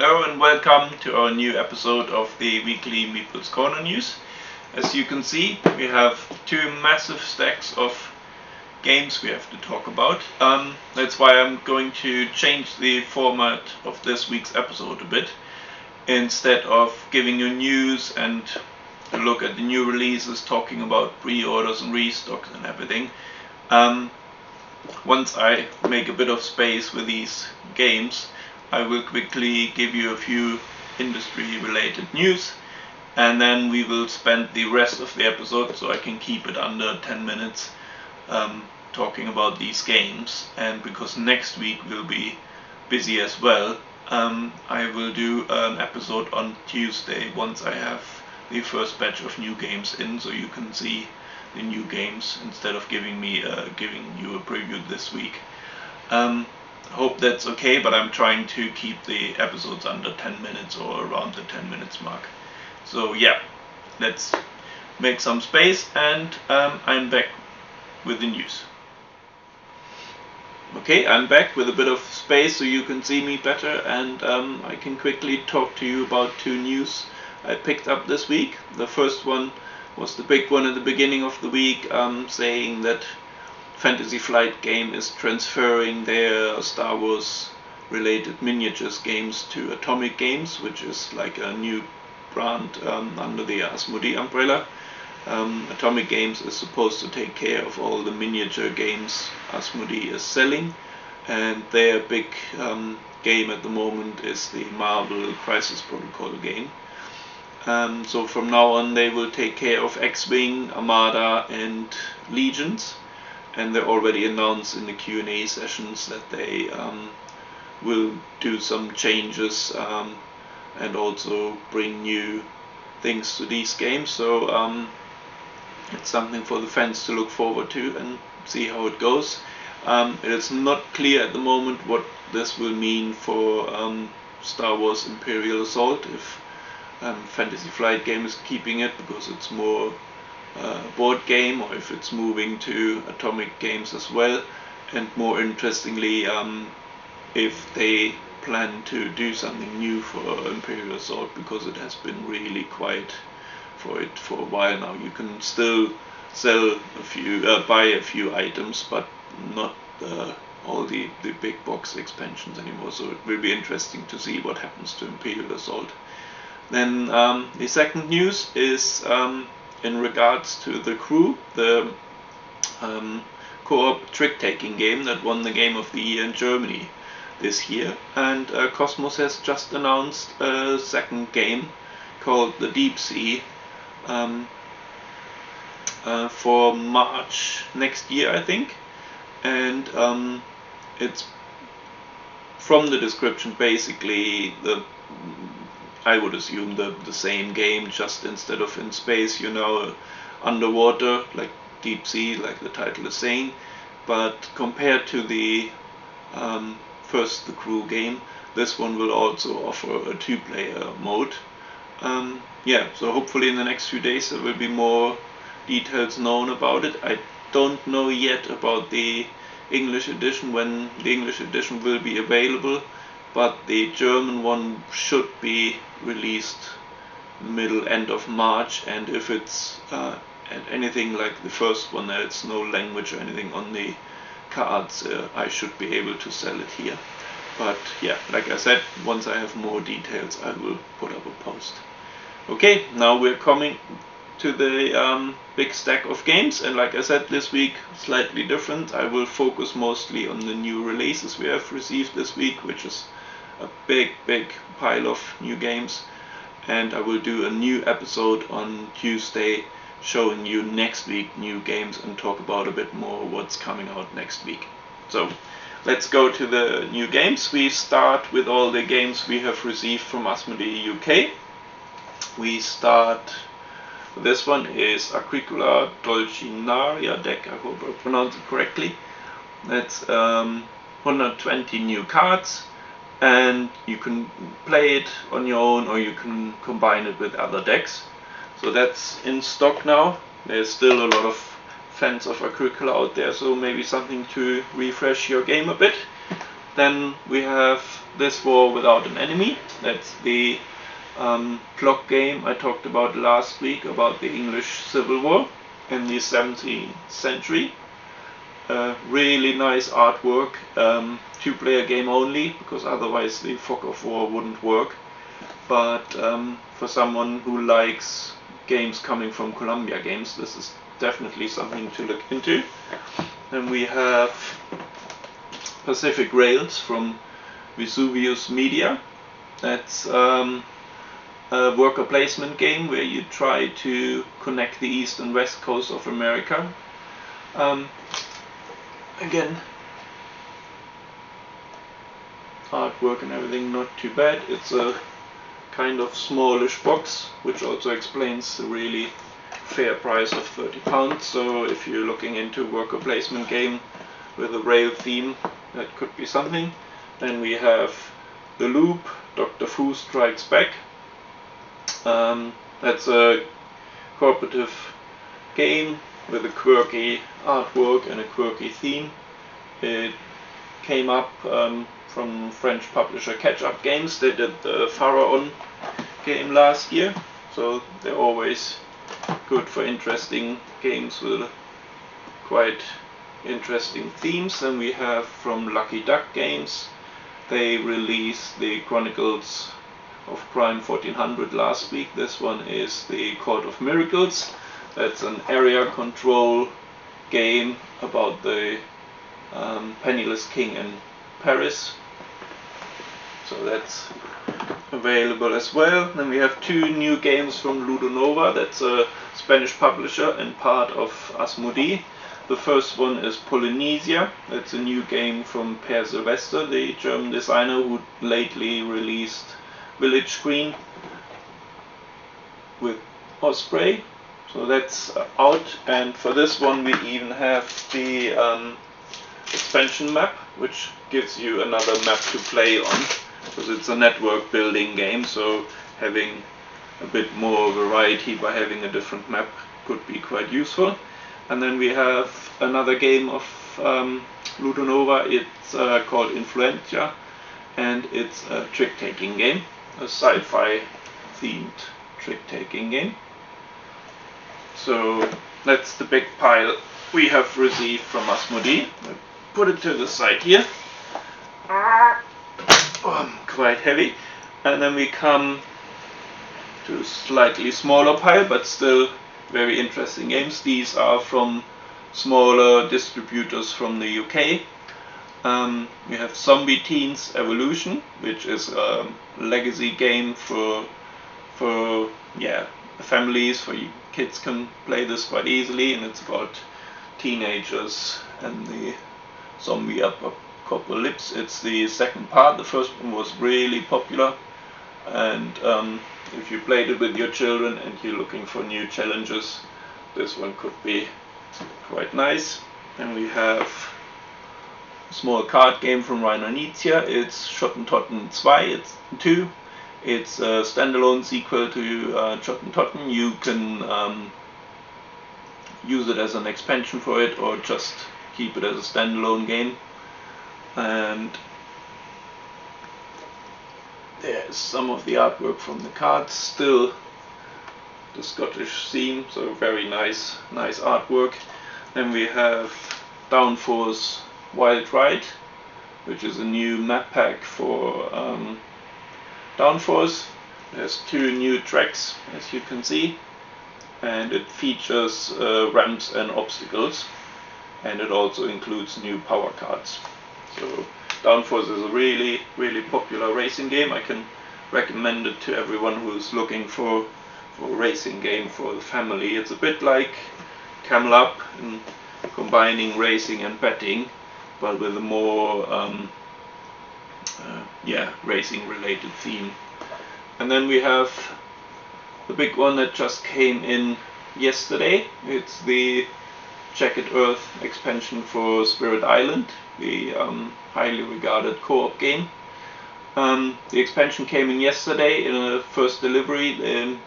Hello and welcome to our new episode of the weekly Meeples Corner news. As you can see, we have two massive stacks of games we have to talk about. That's why I'm going to change the format of this week's episode a bit. Instead of giving you news and a look at the new releases, talking about pre-orders and restocks and everything. Once I make a bit of space with these games, I will quickly give you a few industry related news, and then we will spend the rest of the episode, so I can keep it under 10 minutes, talking about these games. And because next week will be busy as well, I will do an episode on Tuesday once I have the first batch of new games in, so you can see the new games instead of giving you a preview this week. Hope that's okay, but I'm trying to keep the episodes under 10 minutes or around the 10 minutes mark. So yeah, let's make some space, and I'm back with the news. Okay, I'm back with a bit of space so you can see me better, and I can quickly talk to you about two news I picked up this week. The first one was the big one at the beginning of the week, saying that Fantasy Flight Game is transferring their Star Wars related miniatures games to Atomic Games, which is like a new brand under the Asmodee umbrella. Atomic Games is supposed to take care of all the miniature games Asmodee is selling, and their big game at the moment is the Marvel Crisis Protocol game. So from now on they will take care of X-Wing, Armada and Legions. And they already announced in the Q&A sessions that they will do some changes and also bring new things to these games. So it's something for the fans to look forward to and see how it goes. It is not clear at the moment what this will mean for Star Wars Imperial Assault, if Fantasy Flight Game is keeping it because it's more board game, or if it's moving to Atomic Games as well, and more interestingly, if they plan to do something new for Imperial Assault, because it has been really quiet for it for a while now. You can still sell a few, buy a few items, but not all the big box expansions anymore, so it will be interesting to see what happens to Imperial Assault. Then the second news is in regards to The Crew, the co-op trick-taking game that won the Game of the Year in Germany this year. And Cosmos has just announced a second game called The Deep Sea for March next year, I think. And it's, from the description, basically I would assume the same game, just instead of in space, underwater, like deep sea, like the title is saying. But compared to the first The Crew game, this one will also offer a 2-player mode. So hopefully in the next few days there will be more details known about it. I don't know yet about the English edition, when the English edition will be available, but the German one should be released end of March, and if it's anything like the first one, there's no language or anything on the cards, I should be able to sell it here. But yeah, like I said, once I have more details I will put up a post. Okay, now we're coming to the big stack of games, and like I said, this week slightly different. I will focus mostly on the new releases we have received this week, which is a big pile of new games, and I will do a new episode on Tuesday showing you next week new games and talk about a bit more what's coming out next week. So let's go to the new games. We start with all the games we have received from Asmodee UK. We start, this one is Agricola Dolcinaria deck, I hope I pronounced it correctly. That's 120 new cards, and you can play it on your own or you can combine it with other decks. So that's in stock now. There's still a lot of fans of Agricola out there, so maybe something to refresh your game a bit. Then we have This War Without an Enemy. That's the clock game I talked about last week, about the English Civil War in the 17th century. Really nice artwork. 2-player game only, because otherwise the Fog of War wouldn't work. But for someone who likes games coming from Columbia Games, this is definitely something to look into. And we have Pacific Rails from Vesuvius Media. That's a worker placement game where you try to connect the east and west coast of America. Again, artwork and everything not too bad. It's a kind of smallish box, which also explains the really fair price of £30. So if you're looking into worker placement game with a rail theme, that could be something. Then we have The Loop, Dr. Fu Strikes Back. That's a cooperative game with a quirky artwork and a quirky theme. It came up from French publisher Catch Up Games. They did the Pharaon game last year, so they're always good for interesting games with quite interesting themes. Then we have from Lucky Duck Games. They released the Chronicles of Crime 1400 last week. This one is the Court of Miracles. That's an area control game about the penniless king in Paris. So that's available as well. Then we have 2 new games from Ludonova. That's a Spanish publisher and part of Asmodee. The first one is Polynesia. That's a new game from Per Sylvester, the German designer who lately released Village Green with Osprey. So that's out, and for this one we even have the expansion map, which gives you another map to play on, because it's a network building game, so having a bit more variety by having a different map could be quite useful. And then we have another game of Ludonova. It's called Influenza, and it's a trick-taking game, a sci-fi themed trick-taking game. So that's the big pile we have received from Asmodee. I'll put it to the side here. Quite heavy. And then we come to a slightly smaller pile, but still very interesting games. These are from smaller distributors from the UK. We have Zombie Teens Evolution, which is a legacy game for families, for you kids can play this quite easily, and it's about teenagers and the zombie apocalypse. It's the second part. The first one was really popular, and if you played it with your children and you're looking for new challenges, this one could be quite nice. And we have a small card game from Rainer Nietzsche. It's Schottentotten 2. It's a standalone sequel to Schottentotten. You can use it as an expansion for it, or just keep it as a standalone game. And there's some of the artwork from the cards, still the Scottish theme, so very nice artwork. Then we have Downforce Wild Ride, which is a new map pack for Downforce. There's 2 new tracks, as you can see, and it features ramps and obstacles, and it also includes new power cards. So Downforce is a really popular racing game. I can recommend it to everyone who's looking for a racing game for the family. It's a bit like Camel Up in combining racing and betting, but with a more racing related theme. And then we have the big one that just came in yesterday. It's the Jagged Earth expansion for Spirit Island, the highly regarded co-op game. The expansion came in yesterday in a first delivery,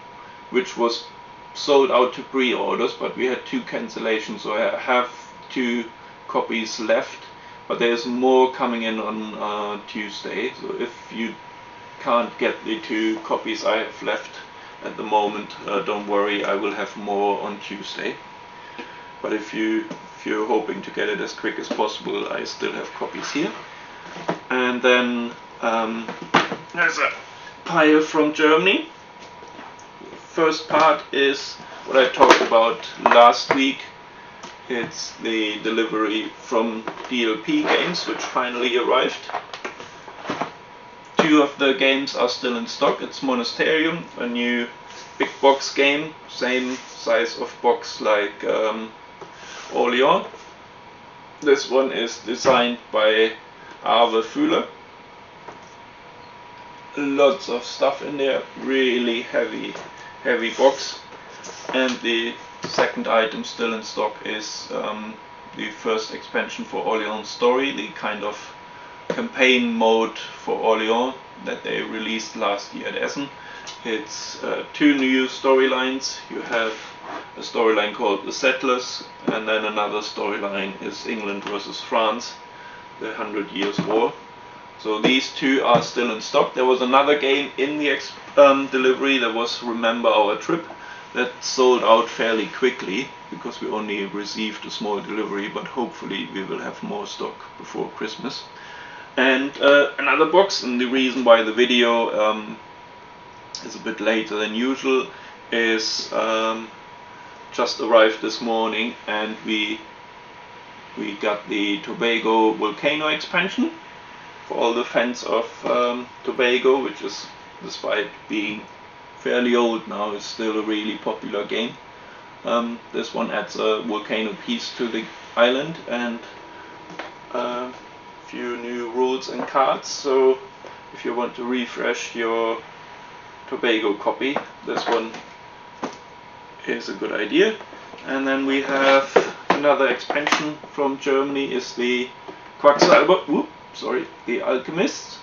which was sold out to pre-orders, but we had 2 cancellations, so I have 2 copies left. but there's more coming in on Tuesday. So if you can't get the 2 copies I have left at the moment, don't worry, I will have more on Tuesday. But if you're hoping to get it as quick as possible, I still have copies here. And then there's a pile from Germany. First part is what I talked about last week. It's the delivery from DLP Games, which finally arrived. 2 of the games are still in stock. It's Monasterium, a new big box game, same size of box like Orléans. This one is designed by Arve Fühler. Lots of stuff in there, really heavy box. And the second item still in stock is the first expansion for Orléans Story, the kind of campaign mode for Orléans that they released last year at Essen. It's 2 new storylines. You have a storyline called The Settlers, and then another storyline is England versus France, the 100 Years' War. So these 2 are still in stock. There was another game in the delivery that was Remember Our Trip, that sold out fairly quickly because we only received a small delivery, but hopefully we will have more stock before Christmas. And another box, and the reason why the video is a bit later than usual is just arrived this morning, and we got the Tobago Volcano expansion for all the fans of Tobago, which is, despite being fairly old now, is still a really popular game. This one adds a volcano piece to the island and a few new rules and cards, so if you want to refresh your Tobago copy, this one is a good idea. And then we have another expansion from Germany, is the Quacksalber, the Alchemist.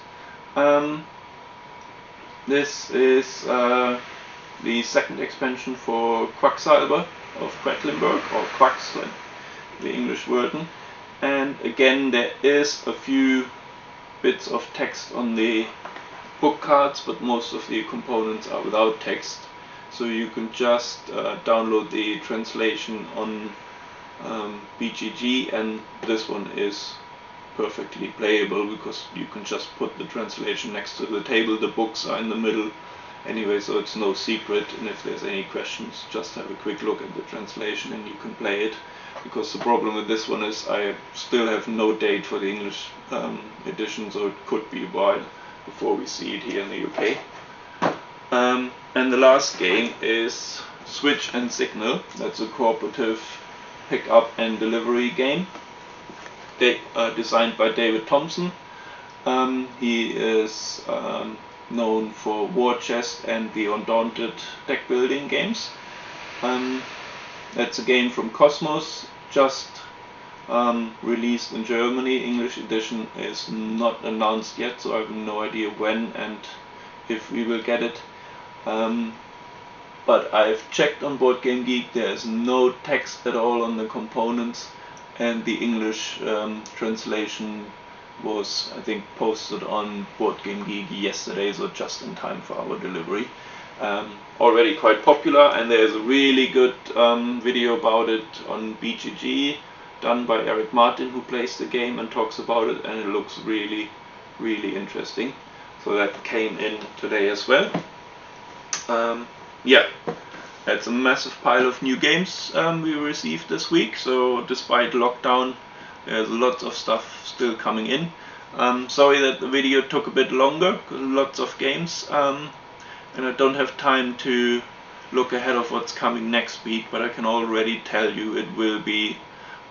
This is the second expansion for Quacksalber of Quedlinburg, or Quacks, like the English version. And again, there is a few bits of text on the book cards, but most of the components are without text. So you can just download the translation on BGG, and this one is perfectly playable because you can just put the translation next to the table. The books are in the middle anyway, so it's no secret, and if there's any questions, just have a quick look at the translation and you can play it. Because the problem with this one is I still have no date for the English edition, so it could be a while before we see it here in the UK. And the last game is Switch and Signal. That's a cooperative pick-up and delivery game. Designed by David Thompson. He is known for War Chest and the Undaunted deck building games. That's a game from Cosmos, just released in Germany. English edition is not announced yet, so I have no idea when and if we will get it. But I've checked on Board Game Geek, there is no text at all on the components, and the English translation was, I think, posted on Board Game Geek yesterday, so just in time for our delivery. Already quite popular, and there's a really good video about it on BGG, done by Eric Martin, who plays the game and talks about it, and it looks really, really interesting. So that came in today as well. Yeah, that's a massive pile of new games we received this week, so despite lockdown, there's lots of stuff still coming in. Sorry that the video took a bit longer, lots of games, and I don't have time to look ahead of what's coming next week, but I can already tell you it will be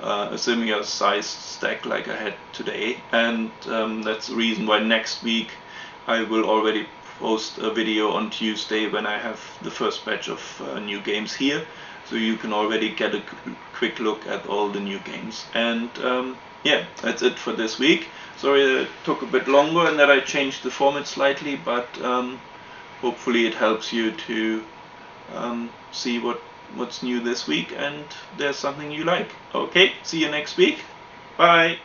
a similar sized stack like I had today, and that's the reason why next week I will already post a video on Tuesday when I have the first batch of new games here, so you can already get a quick look at all the new games. And yeah, that's it for this week. Sorry that it took a bit longer and that I changed the format slightly, but hopefully it helps you to see what's new this week and there's something you like. Okay, see you next week. Bye.